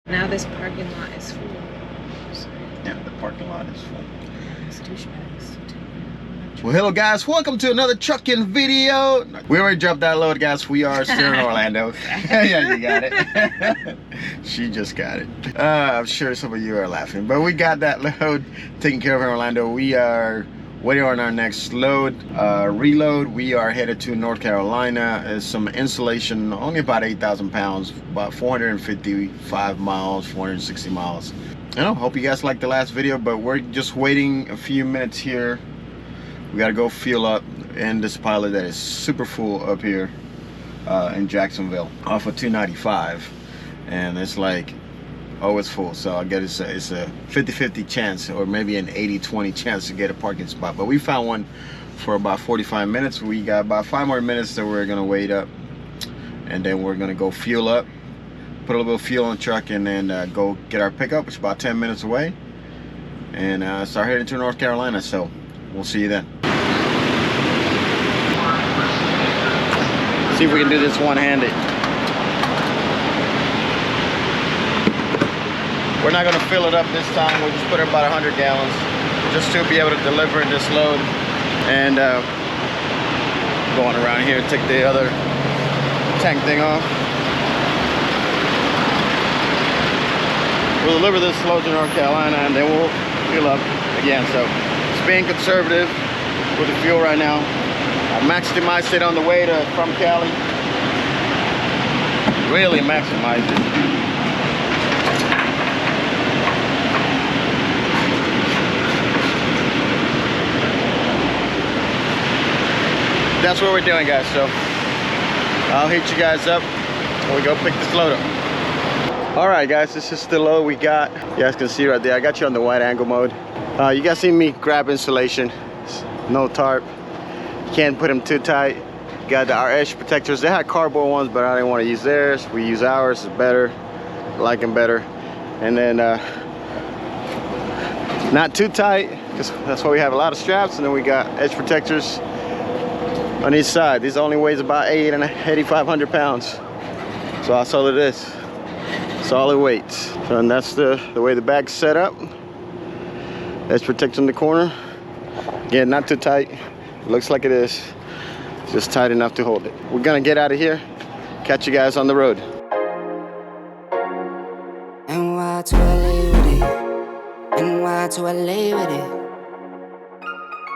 Now this parking lot is full. Yeah, the parking lot is full. It's douchebags. Well, hello guys, welcome to another trucking video. We already dropped that load, guys. We are still in Orlando. Yeah, you got it. She just got it. I'm sure some of you are laughing, but we got that load taken care of in Orlando. We are waiting on our next load, reload. We are headed to North Carolina. It's some insulation, only about 8,000 pounds, about 455 miles, 460 miles. I don't know, hope you guys liked the last video, but we're just waiting a few minutes here. We gotta go fuel up in this pilot that is super full up here in Jacksonville off of 295, and it's like, oh, it's full. So I guess it's a 50-50 chance, or maybe an 80-20 chance to get a parking spot. But we found one for about 45 minutes. We got about 5 more minutes that we're gonna wait up, and then we're gonna go fuel up, put a little bit of fuel in the truck, and then go get our pickup, which is about 10 minutes away, and start heading to North Carolina. So we'll see you then. See if we can do this one-handed. We're not gonna fill it up this time. We'll just put in about 100 gallons just to be able to deliver this load. And going around here, take the other tank thing off. We'll deliver this load to North Carolina, and then we'll fill up again. So it's being conservative with the fuel right now. I maximized it on the way from Cali. Really maximized it. That's what we're doing, guys. So I'll hit you guys up when we go pick this load up. All right, guys, this is the load we got. You guys can see right there, I got you on the wide angle mode. You guys see me grab insulation, no tarp. Can't put them too tight. Got our edge protectors. They had cardboard ones, but I didn't want to use theirs. We use ours. It's better. I like them better. And then not too tight, because that's why we have a lot of straps. And then we got edge protectors on each side. This only weighs about 8,500 pounds. So that's all it is. Solid weight. So, and that's the way the bag's set up. Edge protector in the corner. Again, not too tight. Looks like it is. Just tight enough to hold it. We're gonna get out of here. Catch you guys on the road. NY to LA with it. NY to LA with it.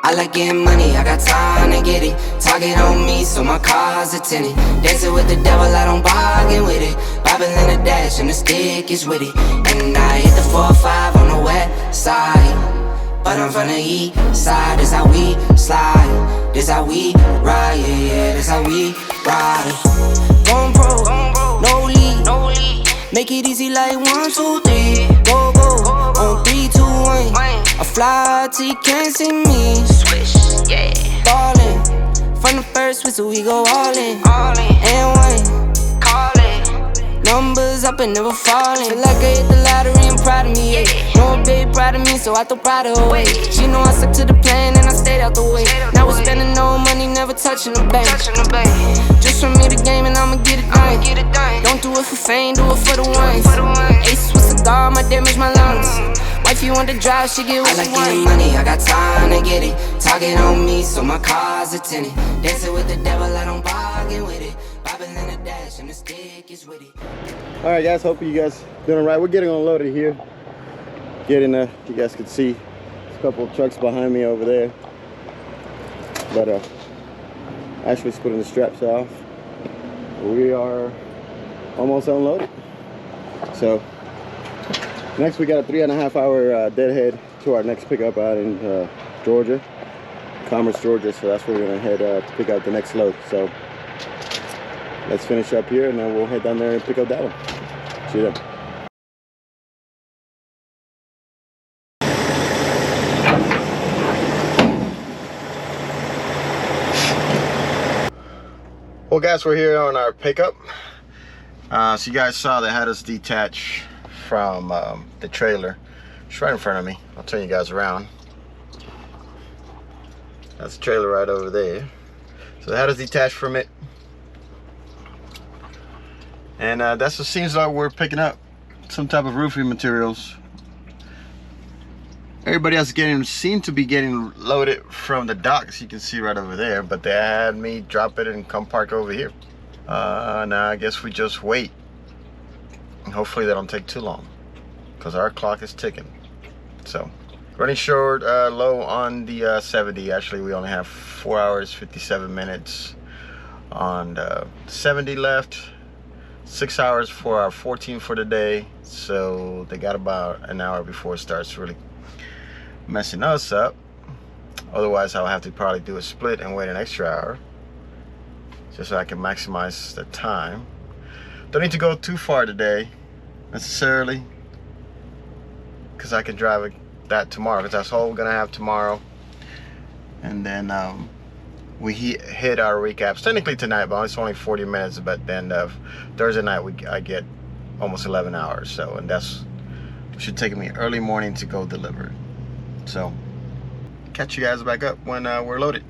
I like getting money, I got time to get it. Target on me, so my car's a tinted. Dancing with the devil, I don't bargain with it. Bobbing in the dash, and the stick is with it. And I hit the 4-5 on the west side. But I'm from the east side, this how we slide. This how we ride, yeah, this how we ride. Going pro, no lead. Make it easy like 1, 2, 3. Go, on 3, 2, 1. I fly till you can't see me. Swish, yeah. Ballin', from the first whistle we go all in. And one, call it. Numbers up and never falling. Feel like I hit the lottery and proud of me, yeah. Know a babe proud of me, so I throw pride away. She know I stuck to the plan and I stayed out the way. Now we're spending no money, never touching the bank. Just from me the game and I'ma get it done. Don't do it for fame, do it for the ones. Ace with cigar, my damage my lungs. Wife, you want to drive, she get what she want. I like getting money, I got time to get it. Target on me, so my car's a tinted. Dancing with the devil, I don't bargain with it. Bobbing in the dash and the stick is with it. All right, guys, hope you guys doing all right. We're getting unloaded here. You guys can see a couple of trucks behind me over there. But actually splitting the straps off. We are almost unloaded. So next we got a 3.5 hour deadhead to our next pickup out in Georgia, Commerce, Georgia. So that's where we're gonna head to pick up the next load. So let's finish up here and then we'll head down there and pick up that one. See you then. Well, guys, we're here on our pickup. So you guys saw they had us detach from the trailer. It's right in front of me. I'll turn you guys around. That's the trailer right over there. So they had us detached from it. And that's what seems like we're picking up some type of roofing materials. Everybody else seemed to be getting loaded from the docks, you can see right over there, but they had me drop it and come park over here. Now I guess we just wait, and hopefully they don't take too long, because our clock is ticking. So running short, low on the 70. Actually, we only have 4 hours 57 minutes on 70 left. 6 hours for our 14 for the day, so they got about an hour before it starts really messing us up. Otherwise, I'll have to probably do a split and wait an extra hour, just so I can maximize the time. Don't need to go too far today necessarily, because I can drive that tomorrow, because that's all we're gonna have tomorrow. And then we hit our recaps technically tonight, but it's only 40 minutes. But then Thursday night I get almost 11 hours, so, and that's should take me early morning to go deliver it. So catch you guys back up when we're loaded.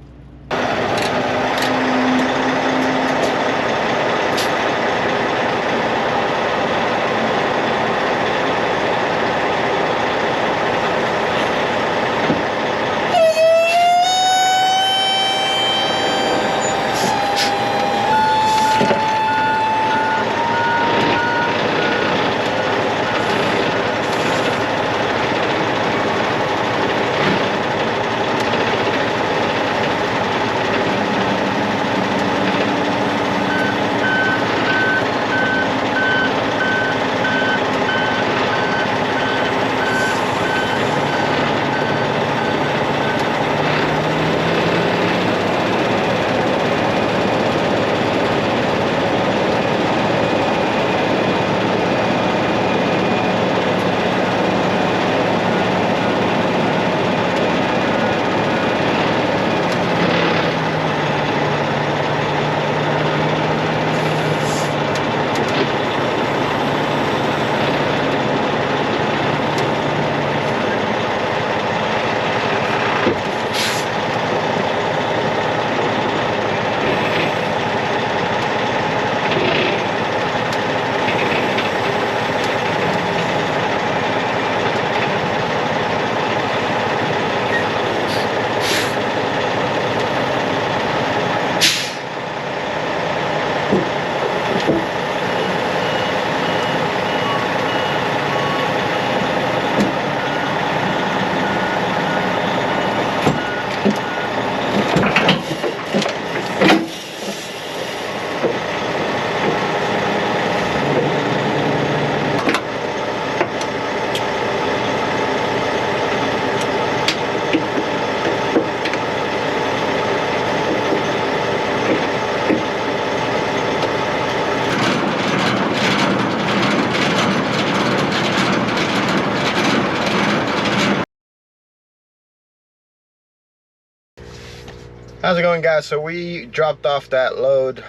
How's it going, guys? So we dropped off that load.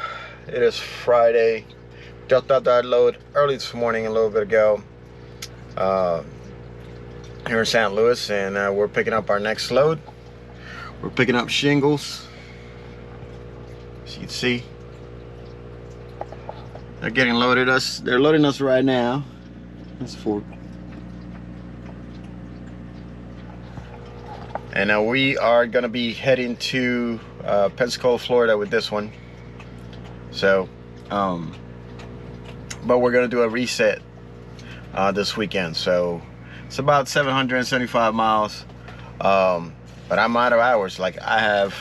It is Friday. Dropped off that load early this morning, a little bit ago, here in St. Louis, and we're picking up our next load. We're picking up Shingles. As you can see, they're getting loaded us. They're loading us right now. That's for. And we are going to be heading to Pensacola, Florida with this one. So, but we're going to do a reset this weekend. So, it's about 775 miles. But I'm out of hours. Like, I have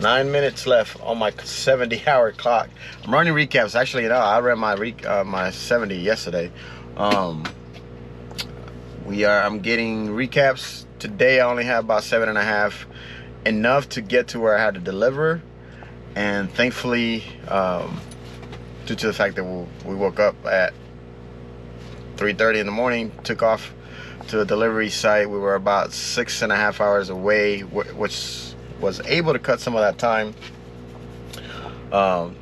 9 minutes left on my 70-hour clock. I'm running recaps. Actually, you know, I ran my 70 yesterday. I'm getting recaps. Today I only have about 7.5, enough to get to where I had to deliver. And thankfully, due to the fact that we woke up at 3:30 in the morning, took off to the delivery site, we were about 6.5 hours away, which was able to cut some of that time,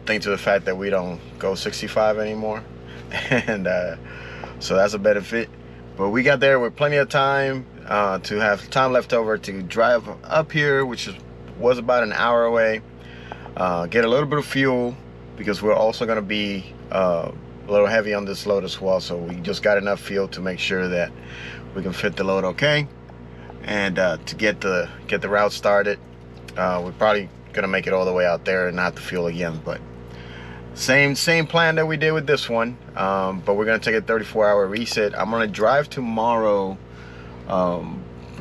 thanks to the fact that we don't go 65 anymore. And so that's a benefit. But we got there with plenty of time, to have time left over to drive up here, which was about an hour away, get a little bit of fuel, because we're also going to be a little heavy on this load as well, so we just got enough fuel to make sure that we can fit the load okay. And to get the route started, we're probably gonna make it all the way out there and not the fuel again, but same plan that we did with this one. But we're gonna take a 34-hour reset. I'm gonna drive tomorrow,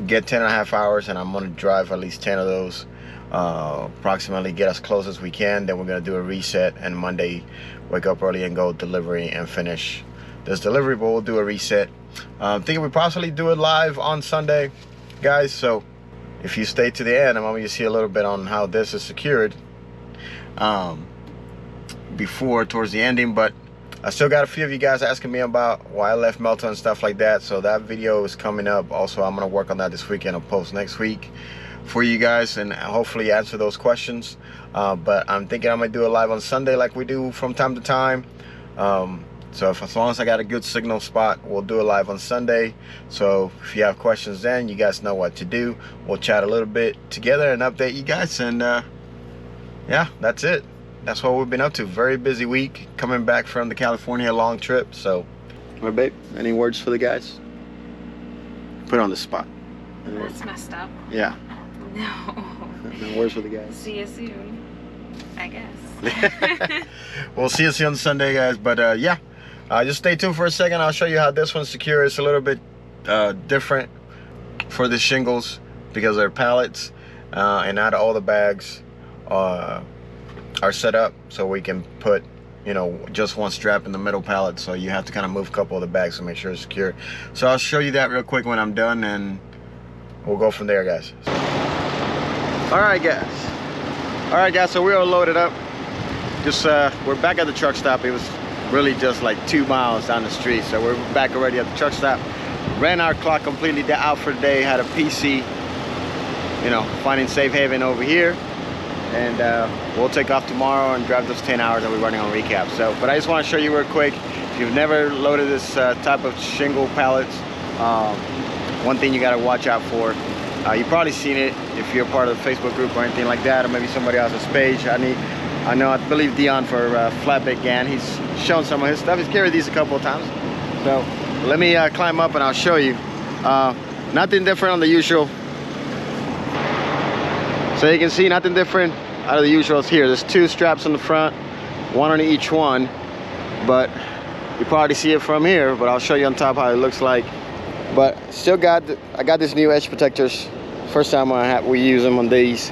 get 10.5 hours, and I'm gonna drive at least 10 of those, approximately get as close as we can. Then we're gonna do a reset, and Monday wake up early and go delivery and finish this delivery, but we'll do a reset. Thinking we possibly do it live on Sunday, guys. So if you stay to the end, I'm going to see a little bit on how this is secured before towards the ending. But I still got a few of you guys asking me about why I left Melton and stuff like that, so that video is coming up. Also, I'm going to work on that this weekend. I'll post next week for you guys and hopefully answer those questions. But I'm thinking I'm going to do it live on Sunday like we do from time to time. So as long as I got a good signal spot, we'll do it live on Sunday. So if you have questions then, you guys know what to do. We'll chat a little bit together and update you guys. And yeah, that's it. That's what we've been up to. Very busy week coming back from the California long trip. So, my babe, any words for the guys? Put on the spot. That's messed up. Yeah. No. No words for the guys. See you soon, I guess. We'll see you on Sunday, guys. But yeah. Just stay tuned for a second. I'll show you how this one's secure. It's a little bit different for the shingles because they're pallets, and not all the bags are set up so we can put, you know, just one strap in the middle pallet. So you have to kind of move a couple of the bags to make sure it's secure. So I'll show you that real quick when I'm done, and we'll go from there, guys. All right, guys. So we are loaded up. Just we're back at the truck stop. It was really just like 2 miles down the street, so we're back already at the truck stop. Ran our clock completely out for the day. Had a PC, you know, finding safe haven over here, and we'll take off tomorrow and drive those 10 hours that we're running on recap. So, but I just want to show you real quick, if you've never loaded this type of shingle pallets, one thing you got to watch out for, you've probably seen it if you're part of the Facebook group or anything like that, or maybe somebody else's page. I believe Dion for Flatbed Gan, he's shown some of his stuff. He's carried these a couple of times. So let me climb up and I'll show you. Nothing different on the usual. So you can see nothing different out of the usuals here. There's 2 straps on the front, 1 on each one, but you probably see it from here, but I'll show you on top how it looks like. But still I got this new edge protectors. First time we use them on these.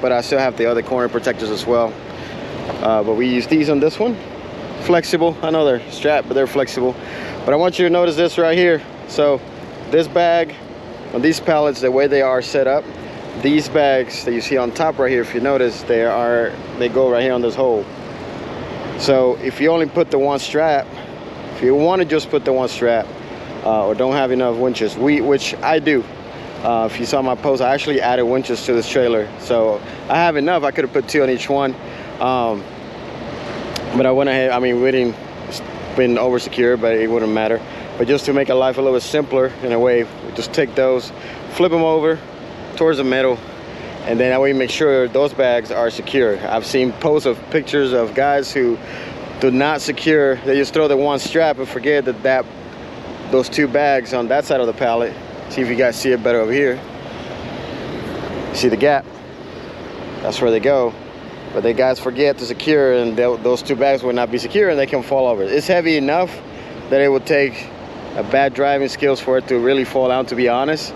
But I still have the other corner protectors as well. But we use these on this one. Flexible. I know they're strapped, but they're flexible. But I want you to notice this right here. So this bag on these pallets, the way they are set up, these bags that you see on top right here, if you notice, they go right here on this hole. So if you only put the one strap, if you want to just put the one strap, or don't have enough winches, which I do. If you saw my post, I actually added winches to this trailer, so I have enough. I could have put 2 on each one, but I went ahead. I mean, we didn't been over secure, but it wouldn't matter. But just to make our life a little bit simpler in a way, we just take those, flip them over towards the middle, and then that way you make sure those bags are secure. I've seen posts of pictures of guys who do not secure. They just throw the one strap and forget that those 2 bags on that side of the pallet. See if you guys see it better over here. See the gap? That's where they go. But the guys forget to secure, and those 2 bags will not be secure, and they can fall over. It's heavy enough that it would take a bad driving skills for it to really fall out, to be honest.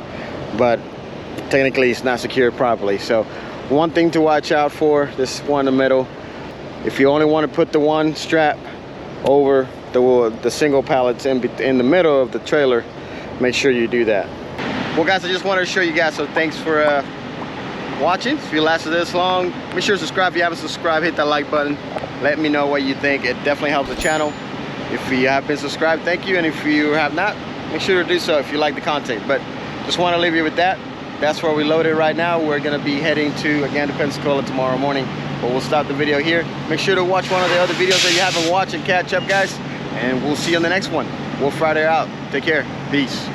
But technically, it's not secured properly. So one thing to watch out for, this one in the middle. If you only want to put the one strap over the single pallets in the middle of the trailer, make sure you do that. Well, guys, I just wanted to show you guys, so thanks for watching. If you lasted this long, make sure to subscribe. If you haven't subscribed, hit that like button. Let me know what you think. It definitely helps the channel. If you have been subscribed, thank you, and if you have not, make sure to do so if you like the content. But just want to leave you with that. That's where we loaded right now. We're going to be heading to, again, to Pensacola tomorrow morning, but we'll stop the video here. Make sure to watch one of the other videos that you haven't watched and catch up, guys, and we'll see you on the next one. Wolf Friday out. Take care. Peace.